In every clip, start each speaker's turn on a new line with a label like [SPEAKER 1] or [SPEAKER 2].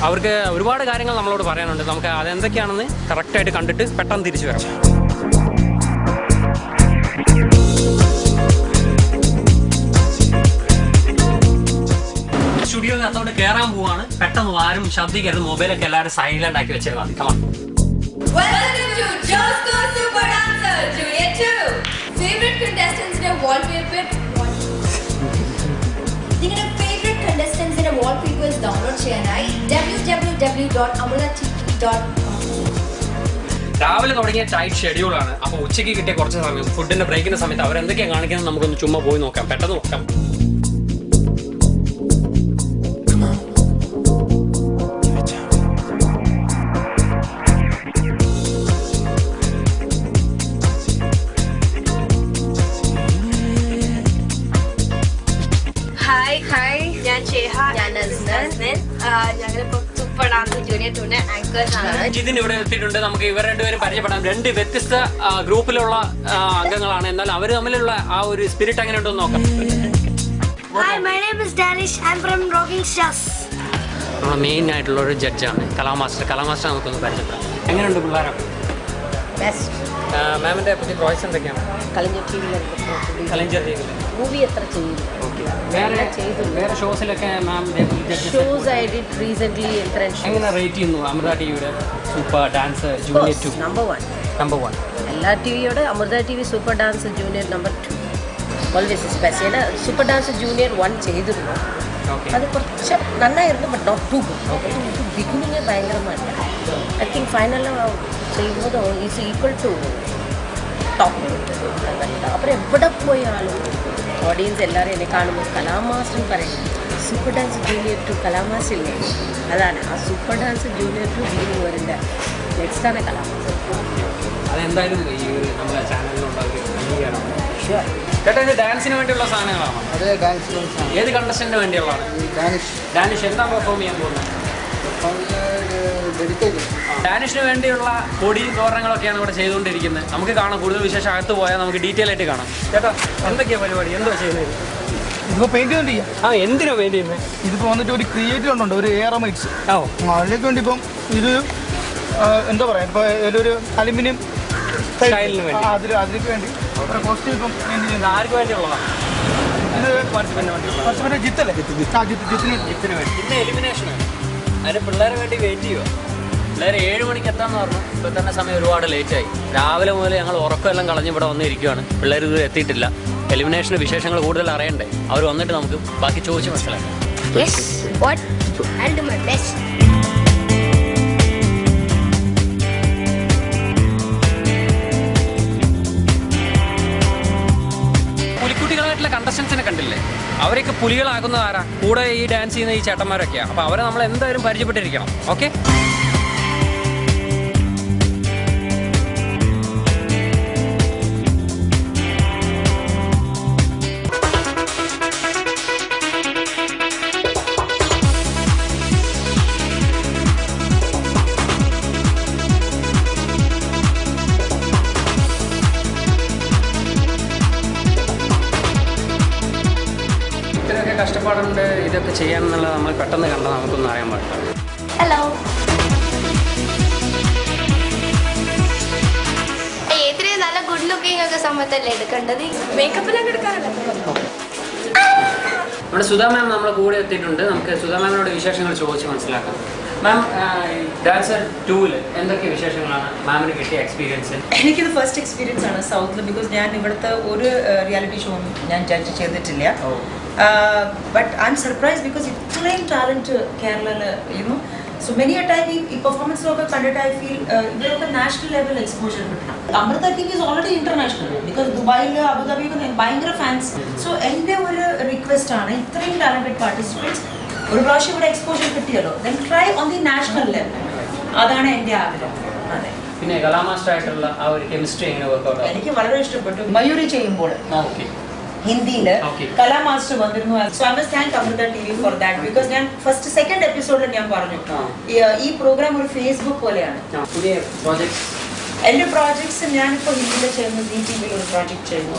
[SPEAKER 1] അവർക്ക് ഒരുപാട് കാര്യങ്ങൾ നമ്മളോട് പറയാനുണ്ട്. നമുക്ക് അതെന്തൊക്കെയാണെന്ന് കറക്റ്റായിട്ട് കണ്ടിട്ട് പെട്ടെന്ന് തിരിച്ചു വരാം. സ്റ്റുഡിയോക്കകത്തോട്ട് കയറാൻ പോവാണ്. പെട്ടെന്ന് ആരും ശബ്ദിക്കരുത്. മൊബൈലൊക്കെ എല്ലാവരും സൈലന്റ് ആക്കി വെച്ചാൽ മതി.
[SPEAKER 2] Welcome to Josco Super Dancer Junior 2. Favorite contestants in a wallpaper. നിങ്ങളുടെ favorite contestants in a wallpapers download ചെയ്യാനായി www.amrutatv.com.
[SPEAKER 1] രാവിലെ തുടങ്ങിയ ടൈറ്റ് ഷെഡ്യൂളാണ്. അപ്പോൾ ഉച്ചയ്ക്ക് കിട്ടിയ കുറച്ച് സമയം ഫുഡിന്റെ ബ്രേക്കിന്റെ സമയത്ത് അവരെന്തൊക്കെയാണ് കാണിക്കുന്നത് നമുക്കൊന്ന് ചുമ്മാ പോയി നോക്കാം. പെട്ടെന്ന് നോക്കാം.
[SPEAKER 2] ഹായ് ഞാൻ ഷേഹ. ഞാൻ ഞങ്ങളിപ്പോ സൂപ്പർ ഡാൻസർ ജൂനിയർ 2 ആങ്കേഴ്സ് ആണ്.
[SPEAKER 1] ജിതിൻ ഇവിടെ എത്തിയിട്ടുണ്ട്. നമുക്ക് ഇവർ രണ്ടുപേരും പരിചയപ്പെടാം. രണ്ട് വ്യത്യസ്ത ഗ്രൂപ്പിലുള്ള അംഗങ്ങളാണ്. എന്നാൽ അവർ തമ്മിലുള്ള ആ ഒരു സ്പിരിറ്റ് എങ്ങനെയുണ്ടെന്ന് നോക്കാം.
[SPEAKER 3] Hi, my name is Danish. I'm from Rocking Stars.
[SPEAKER 1] നമ്മുടെ മെയിൻ ആയിട്ടുള്ള ഒരു ജഡ്ജാണ് കലാമാസ്റ്റർ. കലാമാസ്റ്റർ നമുക്കൊന്ന് പരിചയപ്പെടാം. എങ്ങനെയുണ്ട് പിള്ളേരൊക്കെ? മാമിന്റെ പുതിയ പ്രോജക്ട്സ് എന്തൊക്കെയാണ്? കലഞ്ചർ
[SPEAKER 4] മൂവി എത്ര ചെയ്യും?
[SPEAKER 1] വേറെ ഷോസിലൊക്കെ മാം
[SPEAKER 4] ഷോസ് ഐ ഡിഡ് റീസെന്റ്.
[SPEAKER 1] എങ്ങനെ റേറ്റ് ചെയ്യുന്നു അമൃത ടിവിയുടെ സൂപ്പർ ഡാൻസ് ജൂനിയർ 2?
[SPEAKER 4] നമ്പർ 1. എല്ലാ ടിവിയോട് Amrita TV super dance junior number 2 always special. Super dance junior 1 ചെയ്തിരുന്നു. അത് കുറച്ച് നന്നായിരുന്നു. But not too good. Beginning ഭയങ്കരമായിട്ട് ഐ തിങ്ക് ഫൈനൽ ചെയ്യുന്നത് ഈസ് ഈക്വൽ ടു ടോപ്പ്. അപ്പോൾ എവിടെ പോയാലും ഓഡിയൻസ് എല്ലാവരും എന്നെ കാണുമ്പോൾ കലാമാസ്റ്റർ പറയുന്നത് സൂപ്പർ ഡാൻസ് ജൂനിയർ 2 കലാമാസ്റ്റർ ഇല്ലേ, അതാണ് ആ സൂപ്പർ ഡാൻസ് ജൂനിയർ 2 ബിഗിനിങ് വരുന്ന നെക്സ്റ്റാണ് കലാമാസ്റ്റർ.
[SPEAKER 1] അതെന്തായാലും ഈ നമ്മുടെ ചാനലിലുണ്ടാകും. ചേട്ടാ ഇത് ഡാൻസിന് വേണ്ടിയുള്ള സാധനങ്ങളാണോ?
[SPEAKER 5] അതെ, ഡാൻസിന്.
[SPEAKER 1] ഏത് കണ്ടസ്റ്റന്റിന് വേണ്ടിയുള്ളതാണ്? ഡാനിഷ് എന്താ പെർഫോം ചെയ്യാൻ പോകുന്നത്? ഡാനിഷിന് വേണ്ടിയുള്ള പൊടി വിവരണങ്ങളൊക്കെയാണ് ഇവിടെ ചെയ്തുകൊണ്ടിരിക്കുന്നത്. നമുക്ക് കാണാം. കൂടുതൽ വിശേഷം അകത്ത് പോയാൽ നമുക്ക് ഡീറ്റെയിൽ ആയിട്ട് കാണാം. ചേട്ടാ എന്തൊക്കെയാണ് പരിപാടി? എന്തോ ചെയ്യുന്നത്?
[SPEAKER 5] ഇതിപ്പോൾ പെയിന്റ് ചെയ്യാം.
[SPEAKER 1] എന്തിനാ പെയിന്റ് ചെയ്യുന്നത്?
[SPEAKER 5] ഇതിപ്പോൾ വന്നിട്ട് ഒരു ക്രിയേറ്റീവ് ഉണ്ട്, ഒരു എയറമൈറ്റ്സ്. അതിലേക്ക് വേണ്ടി ഇപ്പം ഇത് എന്താ പറയുക, ഇപ്പോൾ ഇതിലൊരു അലുമിനിയം
[SPEAKER 1] സ്റ്റൈലിന് വേണ്ടി
[SPEAKER 5] അതിലേക്ക് വേണ്ടി കോസ്റ്റ്യൂം ഇപ്പം പെയിന്റ് ചെയ്യുന്നത്.
[SPEAKER 1] ആർക്ക് വേണ്ടിയുള്ളതാണ്?
[SPEAKER 5] ഇത് പാർട്ടിസിപ്പന്റ് ജിത്തല്ലേ? ജിത്തിന് വേണ്ടി.
[SPEAKER 1] ഇന്ന് എലിമിനേഷന് അതിന് പിള്ളേരെ വേണ്ടി വെയിറ്റ് ചെയ്യുക. പിള്ളേർ 7 മണിക്ക് എത്താമെന്ന് പറഞ്ഞു. ഇപ്പോൾ തന്നെ സമയം ഒരുപാട് ലേറ്റായി. രാവിലെ മുതൽ ഞങ്ങൾ ഉറക്കമെല്ലാം കളഞ്ഞ് ഇവിടെ വന്നിരിക്കുകയാണ്. പിള്ളേർ ഇത് എത്തിയിട്ടില്ല. എലിമിനേഷന് വിശേഷങ്ങൾ കൂടുതൽ അറിയണ്ടേ? അവർ വന്നിട്ട് നമുക്ക് ബാക്കി ചോദിച്ച് മനസ്സിലാക്കാം.
[SPEAKER 3] Yes, what? I'll do my best.
[SPEAKER 1] പുലിക്കുട്ടികളായിട്ടുള്ള കണ്ടസ്റ്റൻസിനെ കണ്ടില്ലേ? അവരൊക്കെ പുലികളാകുന്നത് ആരാ? കൂടെ ഈ ഡാൻസ് ചെയ്യുന്ന ഈ ചേട്ടന്മാരൊക്കെയാണ്. അപ്പോൾ അവരെ നമ്മൾ എന്തായാലും പരിചയപ്പെട്ടിരിക്കണം. ഓക്കെ, ഇത്രയൊക്കെ കഷ്ടപ്പാടുണ്ട് ഇതൊക്കെ ചെയ്യാമെന്നുള്ളത് നമ്മൾ പെട്ടെന്ന് കണ്ടാൽ നമുക്കൊന്നും അറിയാൻ പാടില്ല.
[SPEAKER 3] Hello. ഇത്രയും നല്ല ഗുഡ് ലുക്കിംഗ് ഒക്കെ സമയത്തല്ലേ എടുക്കേണ്ടത്? മേക്കപ്പിലൊക്കെ എടുക്കാറില്ല.
[SPEAKER 1] നമ്മുടെ സുധാ മാം നമ്മളെ കൂടെ എത്തിയിട്ടുണ്ട്. നമുക്ക് സുധാ മാമിനോട് വിശേഷങ്ങൾ ചോദിച്ച് മനസ്സിലാക്കാം. മാം, ഡാൻസർ 2-ൽ എന്തൊക്കെ വിശേഷങ്ങളാണ് മാമിന് കിട്ടിയ എക്സ്പീരിയൻസ്?
[SPEAKER 6] എനിക്കിത് ഫസ്റ്റ് എക്സ്പീരിയൻസ് ആണ് സൗത്തിൽ. ബിക്കോസ് ഞാൻ ഇവിടുത്തെ ഒരു റിയാലിറ്റി ഷോ ഞാൻ ജഡ്ജ് ചെയ്തിട്ടില്ല. But I am surprised because ഇത്രയും ടാലൻറ്റ് കേരളയിൽ you know. So many a time ഈ പെർഫോമൻസിലൊക്കെ കണ്ടിട്ട് ഐ ഫീൽ ഇവരൊക്കെ നാഷണൽ ലെവൽ എക്സ്പോഷർ കിട്ടണം. Amrita TV is already international. Because ദുബായിൽ അബുദാബിയൊക്കെ ഭയങ്കര ഫാൻസ്. സോ എൻ്റെ ഒരു റിക്വസ്റ്റ് ആണ്, ഇത്രയും ടാലന്റഡ് പാർട്ടിസിപ്പേറ്റ്സ് ഒരു പ്രാവശ്യം ഇവിടെ എക്സ്പോഷർ കിട്ടിയല്ലോ, then try on the national level. അതാണ് എൻ്റെ ആഗ്രഹം. അതെ,
[SPEAKER 1] പിന്നെ കലാമാസ്റ്റർ ആയിട്ടുള്ള ആ ഒരു കെമിസ്ട്രി എങ്ങനെ വർക്ക്ഔട്ട്?
[SPEAKER 6] എനിക്ക് വളരെ ഇഷ്ടപ്പെട്ടു. മയൂരി ചെയ്യുമ്പോൾ ഹിന്ദിയില് കലാമാസ്റ്റർ വന്നിരുന്നു. So I must thank Amrita TV for that. Because ഞാൻ ഫസ്റ്റ് സെക്കൻഡ് എപ്പിസോഡിൽ ഞാൻ പറഞ്ഞു ഈ പ്രോഗ്രാം ഒരു ഫേസ്ബുക്ക് പോലെയാണ്.
[SPEAKER 1] പുതിയ പ്രോജക്ട്സ്
[SPEAKER 6] എൻ്റെ പ്രോജക്ട്സ് ഞാനിപ്പോൾ ഹിന്ദിയിൽ ചെയ്യുന്നു, ജി ടി വിയിൽ ഒരു പ്രോജക്റ്റ് ചെയ്യുന്നു.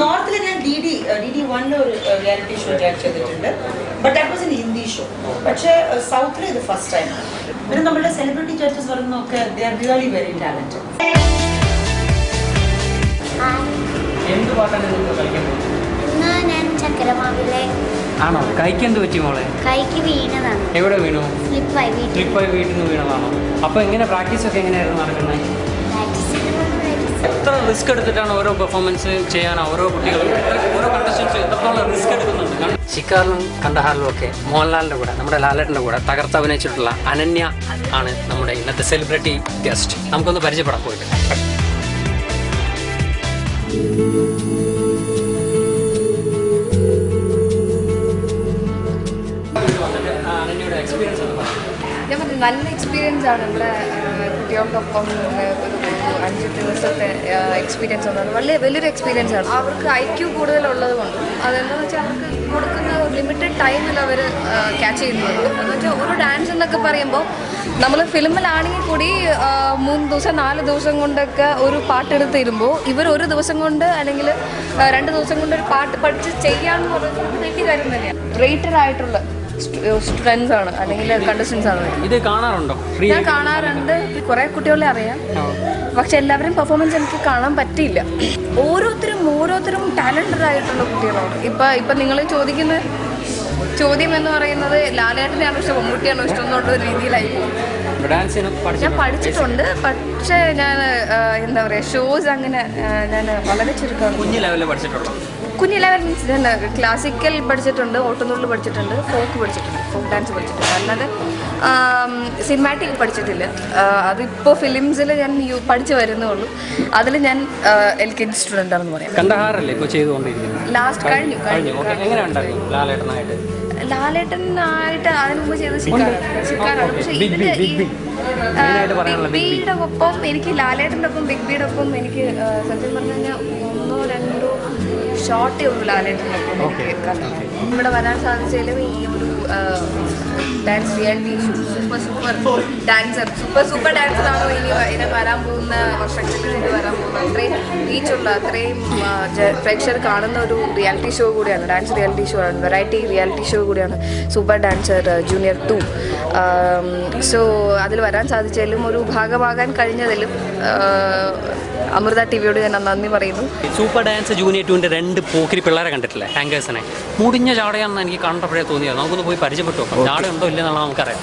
[SPEAKER 6] നോർത്തിൽ ഞാൻ DD1 ഒരു റിയാലിറ്റി ഷോ ജഡ്ജ് ചെയ്തിട്ടുണ്ട്. But that was in Hindi show. പക്ഷേ സൗത്തിൽ ഇത് ഫസ്റ്റ് ടൈമാണ്. പിന്നെ നമ്മുടെ സെലിബ്രിറ്റി ജഡ്ജസ് വരുന്നതൊക്കെ they are really very talented.
[SPEAKER 1] എന്ത് പാട്ടാണ് നിങ്ങൾ കളിക്കാൻ പോകുന്നത്?
[SPEAKER 3] ഞാൻ ചക്കരമാവിലെ
[SPEAKER 1] ആണോ? കൈക്ക് എന്ത് പറ്റി മോളെ?
[SPEAKER 3] കൈക്ക് വീണതാണ്.
[SPEAKER 1] എവിടെ വീണു?
[SPEAKER 3] സ്ലിപ്പായി
[SPEAKER 1] വീട്ടിൽ നിന്ന് വീണതാണോ? അപ്പോൾ എങ്ങനെ പ്രാക്ടീസ് ഒക്കെ എങ്ങനെയായിരുന്നു നടക്കുന്നത്? എത്ര റിസ്ക് എടുത്തിട്ടാണ് ഓരോ പെർഫോമൻസ് ചെയ്യാൻ ഓരോ കുട്ടികളും ഓരോ കണ്ടസ്റ്റൻസ് എത്രത്തോളം റിസ്ക് എടുക്കുന്നുണ്ട്. ശിക്കാറിലും കണ്ടഹാറിലും ഒക്കെ മോഹൻലാലിൻ്റെ കൂടെ നമ്മുടെ ലാലേട്ടൻ്റെ കൂടെ തകർത്ത് അഭിനയിച്ചിട്ടുള്ള അനന്യ ആണ് നമ്മുടെ ഇന്നത്തെ സെലിബ്രിറ്റി ഗസ്റ്റ്. നമുക്കൊന്ന് പരിചയപ്പെടാൻ പോയിട്ട്. അനന്യയുടെ എക്സ്പീരിയൻസ് എന്ന് പറയാം.
[SPEAKER 7] ഞാൻ പറഞ്ഞു നല്ല എക്സ്പീരിയൻസ് ആണ്. ഇവിടെ കുട്ടികൾക്കൊപ്പം ഒരു 5 ദിവസത്തെ എക്സ്പീരിയൻസ് വന്നത് വലിയൊരു എക്സ്പീരിയൻസ് ആണ്. അവർക്ക് IQ കൂടുതലുള്ളത് കൊണ്ടും അതെന്താണെന്ന് വെച്ചാൽ അവർക്ക് കൊടുക്കുന്ന ലിമിറ്റഡ് ടൈമിൽ അവർ ക്യാച്ച് ചെയ്യുന്നുണ്ട്. എന്ന് വെച്ചാൽ ഒരു ഡാൻസ് എന്നൊക്കെ പറയുമ്പോൾ നമ്മൾ ഫിലിമിലാണെങ്കിൽ കൂടി 3 ദിവസം 4 ദിവസം കൊണ്ടൊക്കെ ഒരു പാട്ടെടുത്ത് തരുമ്പോൾ ഇവർ ഒരു ദിവസം കൊണ്ട് അല്ലെങ്കിൽ 2 ദിവസം കൊണ്ട് ഒരു പാട്ട് പഠിച്ച് ചെയ്യാമെന്ന് പറയുന്നത് വലിയ കാര്യം തന്നെയാണ്. റേറ്റഡ് ആയിട്ടുള്ള സ്റ്റുഡൻസ് ആണ് അല്ലെങ്കിൽ കണ്ടസ്റ്റൻസ് ആണ്.
[SPEAKER 1] ഇത് കാണാറുണ്ടോ?
[SPEAKER 7] ഞാൻ കാണാറുണ്ട്. കുറെ കുട്ടികളെ അറിയാം, പക്ഷെ എല്ലാവരും പെർഫോമൻസ് എനിക്ക് കാണാൻ പറ്റിയില്ല. ഓരോരുത്തരും ടാലന്റഡ് ആയിട്ടുള്ള കുട്ടികളാണ്. ഇപ്പൊ നിങ്ങൾ ചോദിക്കുന്ന ചോദ്യം എന്ന് പറയുന്നത് ലാലേട്ടനെയാണോ ഇഷ്ടം മമ്മൂട്ടിയാണോ ഇഷ്ടം എന്നുള്ള രീതിയിലായി. ഞാൻ പഠിച്ചിട്ടുണ്ട്, പക്ഷേ ഞാൻ എന്താ പറയുക ഷോസ് അങ്ങനെ ഞാൻ വളരെ ചുരുക്കമാണ്.
[SPEAKER 1] കുഞ്ഞു ലെവലിൽ പഠിച്ചിട്ടുള്ളൂ.
[SPEAKER 7] കുഞ്ഞു ലെവൽ മീൻസ് ഞാൻ ക്ലാസിക്കൽ പഠിച്ചിട്ടുണ്ട്, ഓട്ടുന്നുള്ളിൽ പഠിച്ചിട്ടുണ്ട്, ഫോക്ക് പഠിച്ചിട്ടുണ്ട്, ഫോക്ക് ഡാൻസ് പഠിച്ചിട്ടുണ്ട്. അല്ലാതെ സിനിമാറ്റിക് പഠിച്ചിട്ടില്ല. അതിപ്പോൾ ഫിലിംസിൽ ഞാൻ പഠിച്ചു വരുന്നേ ഉള്ളൂ. അതിൽ ഞാൻ LKG സ്റ്റുഡൻ്റ് ആണെന്ന് പറയാം.
[SPEAKER 1] കണ്ടഹാറല്ലേ ഇപ്പോൾ ചെയ്തുകൊണ്ടിരിക്കുന്നത്?
[SPEAKER 7] ലാസ്റ്റ് കഴിഞ്ഞു.
[SPEAKER 1] എങ്ങനെയുണ്ടായിരുന്നു ലാലേട്ടനായിട്ട്?
[SPEAKER 7] ലാലേട്ടനായിട്ട് അതിന് മുമ്പ് ചെയ്ത് ശിക്കാറാണ്. പക്ഷേ ബിഗ് ബിയുടെ ഒപ്പം എനിക്ക് ലാലേട്ടൻ്റെ ഒപ്പം ബിഗ് ബിയുടെ ഒപ്പം എനിക്ക് സത്യം പറഞ്ഞു കഴിഞ്ഞാൽ 1-2 ഷോർട്ടേ ഉള്ളൂ ലാലേട്ടൻ്റെ ഒപ്പം എനിക്ക് കണ്ടത്. ഇവിടെ വരാൻ സാധിച്ചാലും ഈ ഒരു ഡാൻസ് റിയാലിറ്റി സൂപ്പർ ഡാൻസറാണോ ഇനി വരാൻ പോകുന്ന വർഷങ്ങളിൽ വരാൻ പോകുന്ന അത്രയും റീച്ചുള്ള അത്രയും പ്രേക്ഷകർ കാണുന്ന ഒരു റിയാലിറ്റി ഷോ കൂടിയാണ്. ഡാൻസ് റിയാലിറ്റി ഷോ ആണ്, വെറൈറ്റി റിയാലിറ്റി ഷോ കൂടിയാണ് സൂപ്പർ ഡാൻസർ ജൂനിയർ 2. സോ അതിൽ വരാൻ സാധിച്ചാലും ഒരു ഭാഗമാകാൻ കഴിഞ്ഞതിലും അമൃത TVയോട് ഞാൻ നന്ദി പറയുന്നു.
[SPEAKER 1] സൂപ്പർ ഡാൻസ് ജൂനിയർ 2ൻ്റെ 2 പോക്കിരി പിള്ളേരെ കണ്ടിട്ടില്ലേ? ഹാങ്കേഴ്സിനെ മുടിഞ്ഞ ചാടയാണെന്ന് എനിക്ക് കണ്ടപ്പോഴേ തോന്നിയത്. നമുക്കൊന്ന് പോയി പരിചയപ്പെട്ടു നോക്കാം. ചാടയുണ്ടോ ഇല്ലെന്നുള്ള നമുക്കറിയാം.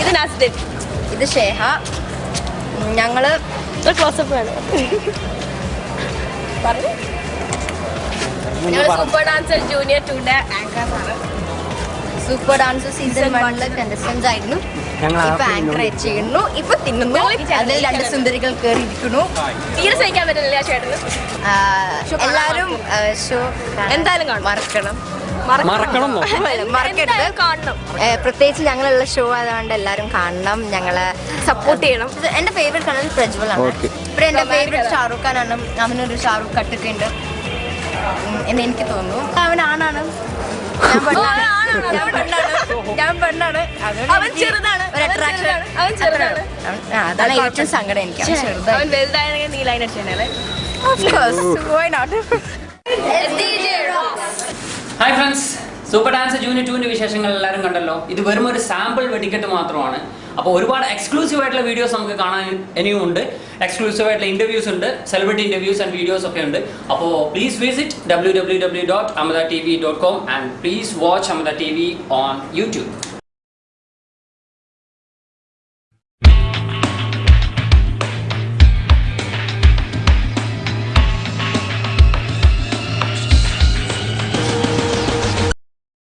[SPEAKER 3] ഇത് നസ്ദിൻ, ഇത് ഷേഹ. ഞങ്ങള് ക്ലോസപ്പ് വേണം. ഞങ്ങൾ സൂപ്പർ ഡാൻസർ ജൂനിയർ 2ന്റെ ആങ്കേഴ്സ് ആണ്. സൂപ്പർ ഡാൻസർ സീസൺ 1 കണ്ടസ്റ്റൻസ് ആയിരുന്നു. ഇപ്പൊ ആങ്കർ ചെയ്യുന്നു, ഇപ്പൊ തിന്നുന്നു. അതിൽ 2 സുന്ദരികൾ കയറിയിരിക്കുന്നു. തീരെ സഹിക്കാൻ പറ്റില്ല ചേട്ടന്. എല്ലാരും ഷോ എന്തായാലും മറക്കരുത്, കാണണം. പ്രത്യേകിച്ച് ഞങ്ങളുള്ള ഷോ ആയതുകൊണ്ട് എല്ലാവരും കാണണം, ഞങ്ങളെ സപ്പോർട്ട് ചെയ്യണം. എന്റെ ഫേവറേറ്റ് കണ്ണൻ പ്രജ്വലാണ്. ഇപ്പൊ എന്റെ ഫേവറേറ്റ് ഷാറൂഖ് ഖാനാണ്. അവനൊരു ഷാറൂഖ് കട്ടൊക്കെ ഉണ്ട് എന്ന് എനിക്ക് തോന്നുന്നു. അവൻ ആണാണ്, ഞാൻ പെണ്ണാണ്. അതാണ് ഏറ്റവും സങ്കടം എനിക്ക്.
[SPEAKER 1] Hi friends, super dance junior 2ൻ്റെ വിശേഷങ്ങൾ എല്ലാവരും കണ്ടല്ലോ. ഇത് വെറും ഒരു സാമ്പിൾ വെടിക്കെട്ട് മാത്രമാണ്. അപ്പോൾ ഒരുപാട് എക്സ്ക്ലൂസീവ് ആയിട്ടുള്ള വീഡിയോസ് നമുക്ക് കാണാൻ ഇനിയും ഉണ്ട്. എക്സ്ക്ലൂസീവ് ആയിട്ടുള്ള ഇൻ്റർവ്യൂസ് ഉണ്ട്, സെലിബ്രിറ്റി ഇൻ്റർവ്യൂസ് ആൻഡ് വീഡിയോസ് ഒക്കെ ഉണ്ട്. അപ്പോൾ please visit www.amrithatv.com and please watch Amritha TV on YouTube.